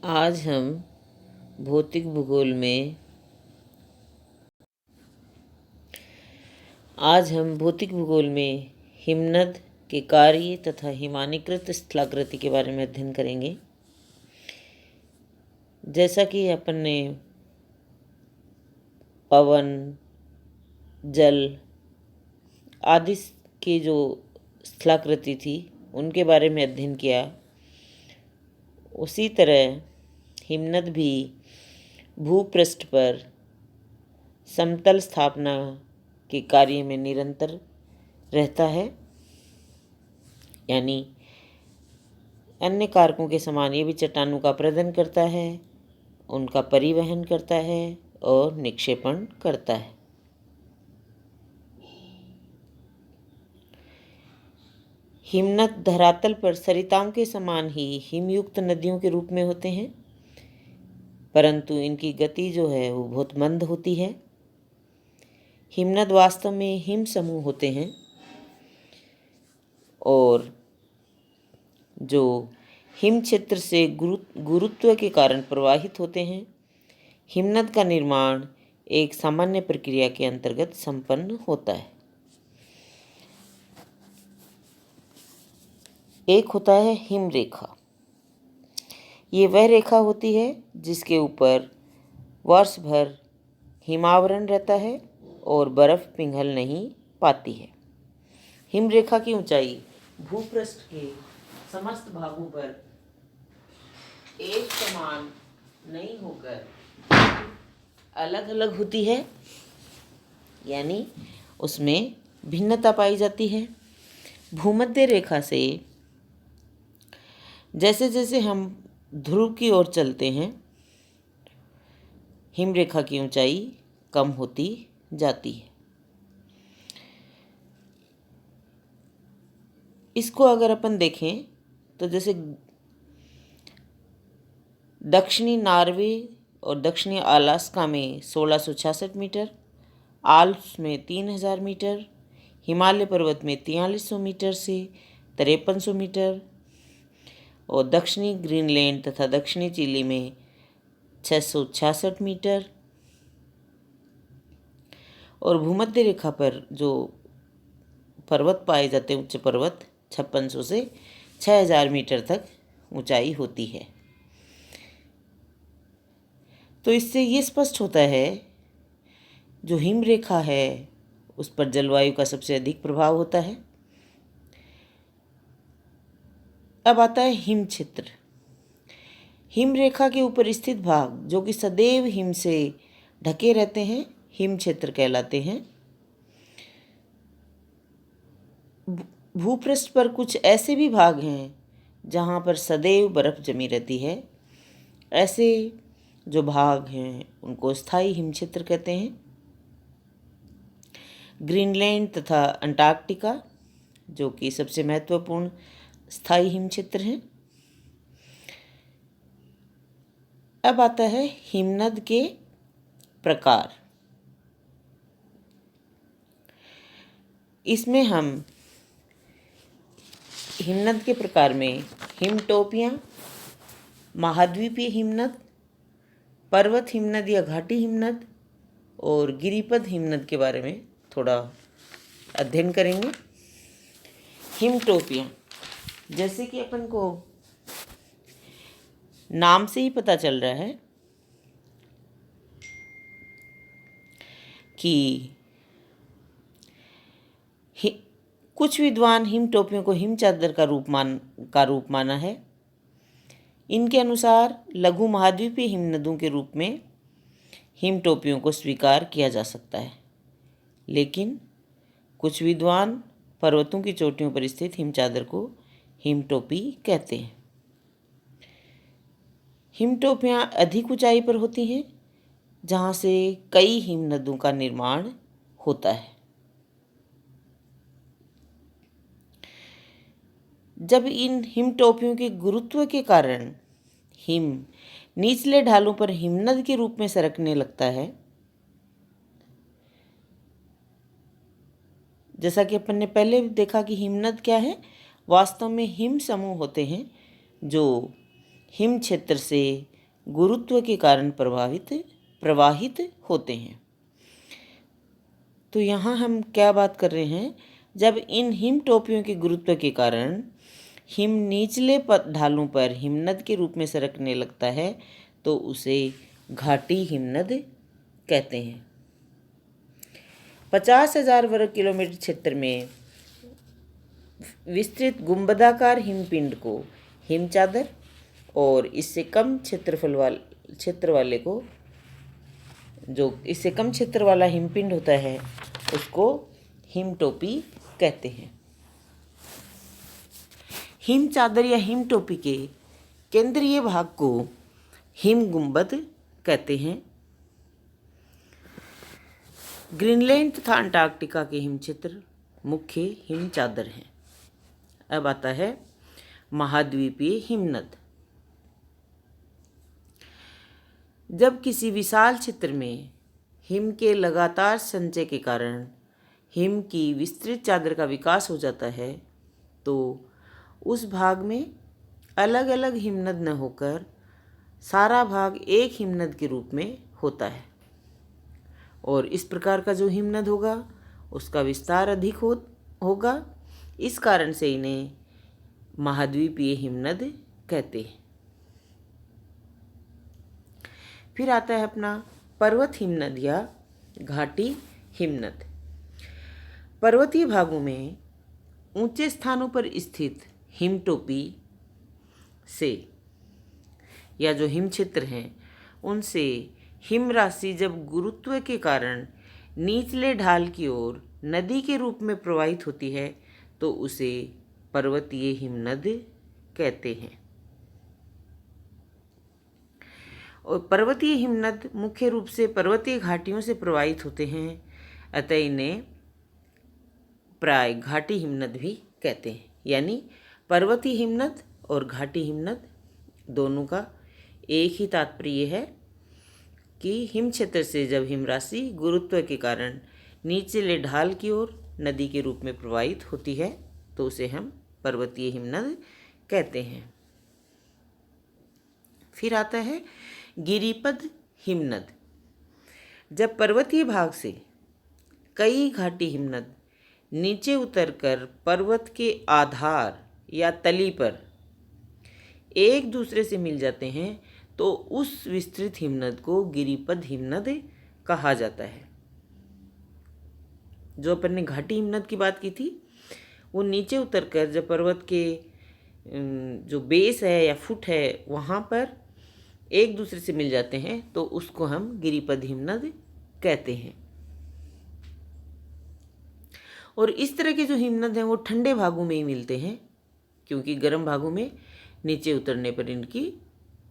आज हम भौतिक भूगोल में हिमनद के कार्य तथा हिमानीकृत स्थलाकृति के बारे में अध्ययन करेंगे। जैसा कि अपन ने पवन, जल आदि की जो स्थलाकृति थी उनके बारे में अध्ययन किया, उसी तरह हिमनद भी भूपृष्ठ पर समतल स्थापना के कार्य में निरंतर रहता है। यानी अन्य कारकों के समान ये भी चट्टानों का प्रदन करता है, उनका परिवहन करता है और निक्षेपण करता है। हिमनद धरातल पर सरिताओं के समान ही हिमयुक्त नदियों के रूप में होते हैं, परंतु इनकी गति जो है वो बहुत मंद होती है। हिमनद वास्तव में हिम समूह होते हैं और जो हिम क्षेत्र से गुरुत्व के कारण प्रवाहित होते हैं। हिमनद का निर्माण एक सामान्य प्रक्रिया के अंतर्गत संपन्न होता है। एक होता है हिम रेखा। ये वह रेखा होती है जिसके ऊपर वर्ष भर हिमावरण रहता है और बर्फ पिघल नहीं पाती है। हिम रेखा की ऊंचाई भूपृष्ठ के समस्त भागों पर एक समान नहीं होकर अलग अलग होती है, यानी उसमें भिन्नता पाई जाती है। भूमध्य रेखा से जैसे जैसे हम ध्रुव की ओर चलते हैं, हिम रेखा की ऊंचाई कम होती जाती है। इसको अगर अपन देखें तो जैसे दक्षिणी नॉर्वे और दक्षिणी अलास्का में 1666 मीटर, आल्प्स में 3000 मीटर, हिमालय पर्वत में 4300 मीटर से 5300 मीटर और दक्षिणी ग्रीनलैंड तथा दक्षिणी चिली में 666 मीटर और भूमध्य रेखा पर जो पर्वत पाए जाते हैं, उच्च पर्वत 5600 से 6000 मीटर तक ऊंचाई होती है। तो इससे ये स्पष्ट होता है जो हिम रेखा है उस पर जलवायु का सबसे अधिक प्रभाव होता है। अब आता है हिम क्षेत्र। हिम रेखा के ऊपर स्थित भाग जो कि सदैव हिम से ढके रहते हैं हिम क्षेत्र कहलाते हैं। भूपृष्ठ पर कुछ ऐसे भी भाग हैं जहाँ पर सदैव बर्फ जमी रहती है। ऐसे जो भाग हैं उनको स्थायी हिम क्षेत्र कहते हैं। ग्रीनलैंड तथा अंटार्कटिका जो कि सबसे महत्वपूर्ण स्थायी हिम क्षेत्र हैं। अब आता है हिमनद के प्रकार। इसमें हम हिमनद के प्रकार में हिमटोपियाँ, महाद्वीपीय हिमनद, पर्वत हिमनद या घाटी हिमनद और गिरिपद हिमनद के बारे में थोड़ा अध्ययन करेंगे। हिमटोपियाँ, जैसे कि अपन को नाम से ही पता चल रहा है कि कुछ विद्वान हिम टोपियों को हिम चादर का रूप माना है। इनके अनुसार लघु महाद्वीपीय हिमनदों के रूप में हिम टोपियों को स्वीकार किया जा सकता है, लेकिन कुछ विद्वान पर्वतों की चोटियों पर स्थित हिम चादर को हिम टोपी कहते हैं। हिमटोपियाँ अधिक ऊंचाई पर होती हैं जहाँ से कई हिमनदों का निर्माण होता है। जब इन हिमटोपियों के गुरुत्व के कारण हिम निचले ढालों पर हिमनद के रूप में सरकने लगता है, जैसा कि अपन ने पहले देखा कि हिमनद क्या है, वास्तव में हिम समूह होते हैं जो हिम क्षेत्र से गुरुत्व के कारण प्रवाहित होते हैं। तो यहाँ हम क्या बात कर रहे हैं, जब इन हिम टोपियों के गुरुत्व के कारण हिम निचले ढालों पर हिमनद के रूप में सरकने लगता है तो उसे घाटी हिमनद कहते हैं। 50,000 वर्ग किलोमीटर क्षेत्र में विस्तृत गुंबदाकार हिमपिंड को हिमचादर और इससे कम क्षेत्र वाले को, जो इससे कम क्षेत्र वाला हिमपिंड होता है, उसको हिमटोपी कहते हैं। हिम चादर या हिम टोपी के केंद्रीय भाग को हिम गुंबद कहते हैं। ग्रीनलैंड तथा अंटार्कटिका के हिम क्षेत्र मुख्य हिम चादर हैं। अब आता है महाद्वीपीय हिमनद। जब किसी विशाल क्षेत्र में हिम के लगातार संचय के कारण हिम की विस्तृत चादर का विकास हो जाता है तो उस भाग में अलग अलग हिमनद न होकर सारा भाग एक हिमनद के रूप में होता है, और इस प्रकार का जो हिमनद होगा उसका विस्तार अधिक होगा। इस कारण से इन्हें महाद्वीपीय हिमनद कहते हैं। फिर आता है अपना पर्वत हिमनद या घाटी हिमनद। पर्वतीय भागों में ऊंचे स्थानों पर स्थित हिमटोपी से या जो हिम क्षेत्र हैं उनसे हिम राशि जब गुरुत्व के कारण निचले ढाल की ओर नदी के रूप में प्रवाहित होती है तो उसे पर्वतीय हिमनद कहते हैं। और पर्वतीय हिमनद मुख्य रूप से पर्वतीय घाटियों से प्रवाहित होते हैं, अतः इन्हें प्राय घाटी हिमनद भी कहते हैं। यानी पर्वतीय हिमनद और घाटी हिमनद दोनों का एक ही तात्पर्य है कि हिम क्षेत्र से जब हिमराशि गुरुत्व के कारण निचले ढाल की ओर नदी के रूप में प्रवाहित होती है तो उसे हम पर्वतीय हिमनद कहते हैं। फिर आता है गिरिपद हिमनद। जब पर्वतीय भाग से कई घाटी हिमनद नीचे उतरकर पर्वत के आधार या तली पर एक दूसरे से मिल जाते हैं तो उस विस्तृत हिमनद को गिरिपद हिमनद कहा जाता है। जो अपन ने घाटी हिमनद की बात की थी वो नीचे उतरकर जब पर्वत के जो बेस है या फुट है वहाँ पर एक दूसरे से मिल जाते हैं तो उसको हम गिरिपद हिमनद कहते हैं। और इस तरह के जो हिमनद हैं वो ठंडे भागों में ही मिलते हैं, क्योंकि गर्म भागों में नीचे उतरने पर इनकी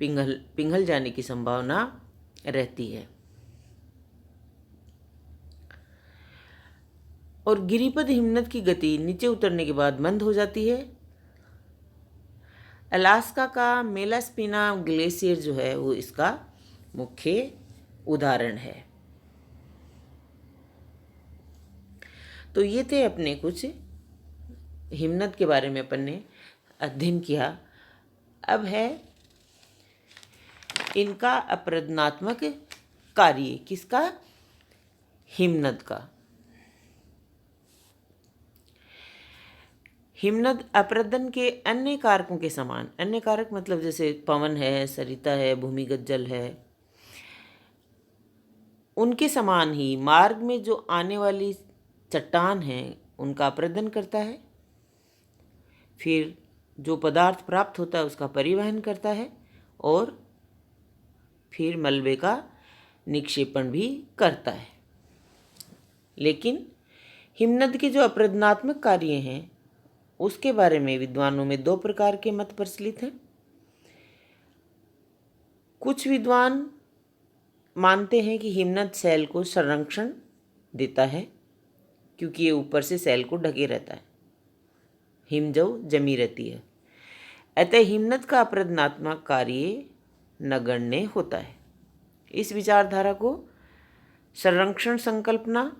पिघल जाने की संभावना रहती है। और गिरिपद हिमनद की गति नीचे उतरने के बाद मंद हो जाती है। अलास्का का मेलास्पिना ग्लेशियर जो है वो इसका मुख्य उदाहरण है। तो ये थे अपने कुछ हिमनद के बारे में अपन ने अध्ययन किया। अब है इनका अपरदनात्मक कार्य। किसका? हिमनद का। हिमनद अपरदन के अन्य कारकों के समान, अन्य कारक मतलब जैसे पवन है, सरिता है, भूमिगत जल है, उनके समान ही मार्ग में जो आने वाली चट्टान है उनका अपरदन करता है। फिर जो पदार्थ प्राप्त होता है उसका परिवहन करता है और फिर मलबे का निक्षेपण भी करता है। लेकिन हिमनद के जो अपरदनात्मक कार्य हैं उसके बारे में विद्वानों में दो प्रकार के मत प्रचलित हैं। कुछ विद्वान मानते हैं कि हिमनद सेल को संरक्षण देता है, क्योंकि ये ऊपर से सेल को ढके रहता है, हिमजव जमी रहती है, अतः हिमनद का अपरदनात्मक कार्य नगण्य होता है। इस विचारधारा को संरक्षण संकल्पना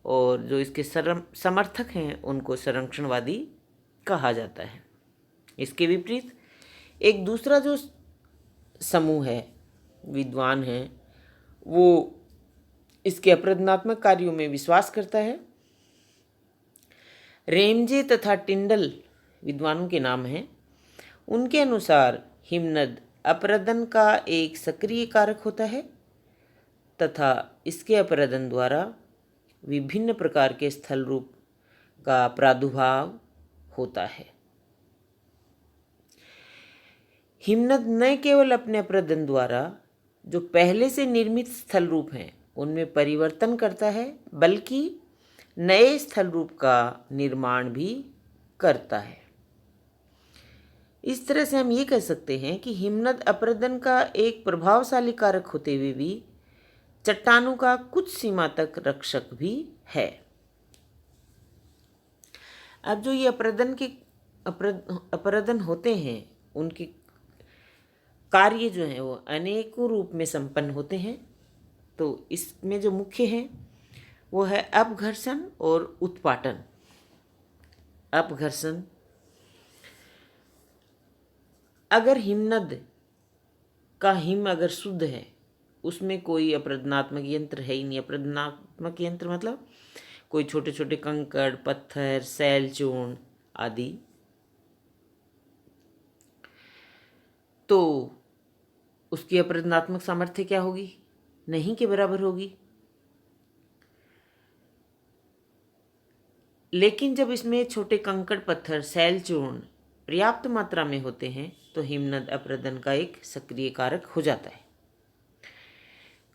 और जो इसके समर्थक हैं उनको संरक्षणवादी कहा जाता है। इसके विपरीत एक दूसरा जो समूह है विद्वान है वो इसके अपरदनात्मक कार्यों में विश्वास करता है। रेमजे तथा टिंडल विद्वानों के नाम हैं। उनके अनुसार हिमनद अपरदन का एक सक्रिय कारक होता है तथा इसके अपरदन द्वारा विभिन्न प्रकार के स्थल रूप का प्रादुर्भाव होता है। हिमनद न केवल अपने अपरदन द्वारा जो पहले से निर्मित स्थल रूप हैं उनमें परिवर्तन करता है, बल्कि नए स्थल रूप का निर्माण भी करता है। इस तरह से हम ये कह सकते हैं कि हिमनद अपरदन का एक प्रभावशाली कारक होते हुए भी चट्टानों का कुछ सीमा तक रक्षक भी है। अब जो ये अपरदन होते हैं उनके कार्य जो हैं वो अनेकों रूप में संपन्न होते हैं। तो इसमें जो मुख्य हैं वो है अपघर्षण और उत्पाटन। अपघर्षण, अगर हिमनद का हिम अगर शुद्ध है, उसमें कोई अपरदनात्मक यंत्र है ही नहीं। अपरदनात्मक यंत्र मतलब कोई छोटे छोटे कंकड़, पत्थर, सैल, चूर्ण आदि, तो उसकी अपरदनात्मक सामर्थ्य क्या होगी? नहीं के बराबर होगी। लेकिन जब इसमें छोटे कंकड़, पत्थर, सैल, चूर्ण पर्याप्त मात्रा में होते हैं तो हिमनद अपरदन का एक सक्रिय कारक हो जाता है।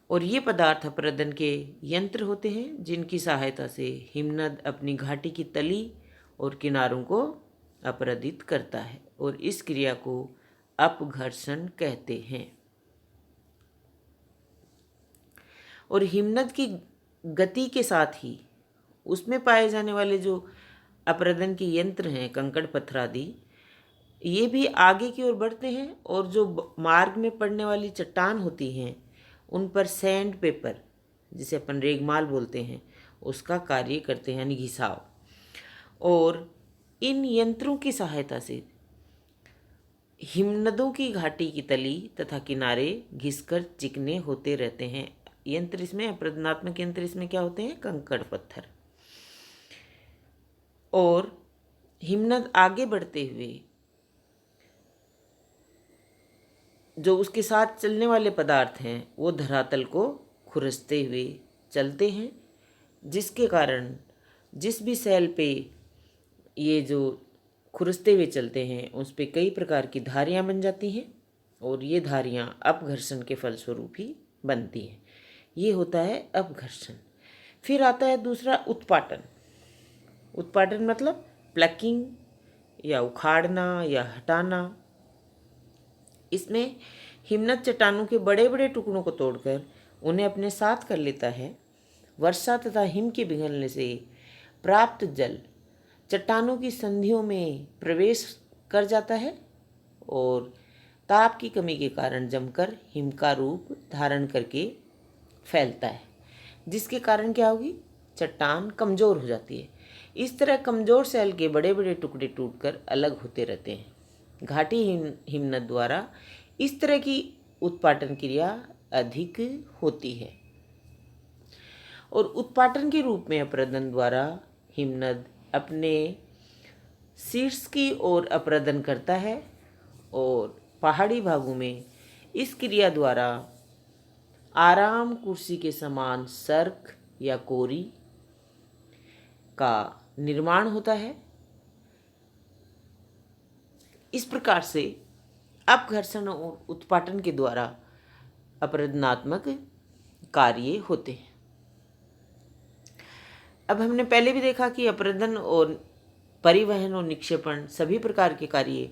और ये पदार्थ अपरदन के यंत्र होते हैं जिनकी सहायता से हिमनद अपनी घाटी की तली और किनारों को अपरदित करता है, और इस क्रिया को अपघर्षण कहते हैं। और हिमनद की गति के साथ ही उसमें पाए जाने वाले जो अपरदन के यंत्र हैं, कंकड़, पत्थर आदि, ये भी आगे की ओर बढ़ते हैं और जो मार्ग में पड़ने वाली चट्टान होती हैं उन पर सैंड पेपर, जिसे अपन रेगमाल बोलते हैं, उसका कार्य करते हैं, यानी घिसाव। और इन यंत्रों की सहायता से हिमनदों की घाटी की तली तथा किनारे घिसकर चिकने होते रहते हैं। यंत्र इसमें, अपरदनात्मक यंत्र इसमें क्या होते हैं? कंकड़, पत्थर। और हिमनद आगे बढ़ते हुए जो उसके साथ चलने वाले पदार्थ हैं वो धरातल को खुरसते हुए चलते हैं, जिसके कारण जिस भी सैल पे ये जो खुरसते हुए चलते हैं उस पे कई प्रकार की धारियाँ बन जाती हैं, और ये धारियाँ अपघर्षण के फलस्वरूप ही बनती हैं। ये होता है अपघर्षण। फिर आता है दूसरा, उत्पाटन। उत्पाटन मतलब प्लकिंग या उखाड़ना या हटाना। इसमें हिमनद चट्टानों के बड़े बड़े टुकड़ों को तोड़कर उन्हें अपने साथ कर लेता है। वर्षा तथा हिम के पिघलने से प्राप्त जल चट्टानों की संधियों में प्रवेश कर जाता है और ताप की कमी के कारण जमकर हिम का रूप धारण करके फैलता है, जिसके कारण क्या होगी? चट्टान कमज़ोर हो जाती है। इस तरह कमज़ोर सैल के बड़े बड़े टुकड़े टूटकर अलग होते रहते हैं। घाटी हिमनद द्वारा इस तरह की उत्पाटन क्रिया अधिक होती है। और उत्पाटन के रूप में अपरदन द्वारा हिमनद अपने शीर्ष की ओर अपरदन करता है, और पहाड़ी भागों में इस क्रिया द्वारा आराम कुर्सी के समान सर्क या कोरी का निर्माण होता है। इस प्रकार से अपघर्षण और उत्पाटन के द्वारा अपरदनात्मक कार्य होते हैं। अब हमने पहले भी देखा कि अपरदन और परिवहन और निक्षेपण सभी प्रकार के कार्य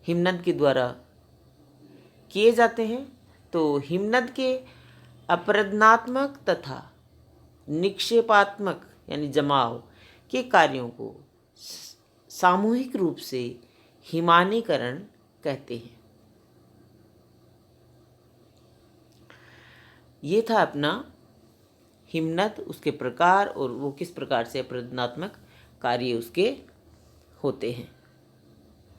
हिमनद के द्वारा किए जाते हैं। तो हिमनद के अपरदनात्मक तथा निक्षेपात्मक यानी जमाव के कार्यों को सामूहिक रूप से हिमानीकरण कहते हैं। ये था अपना हिमनद, उसके प्रकार और वो किस प्रकार से अपरदनात्मक कार्य उसके होते हैं।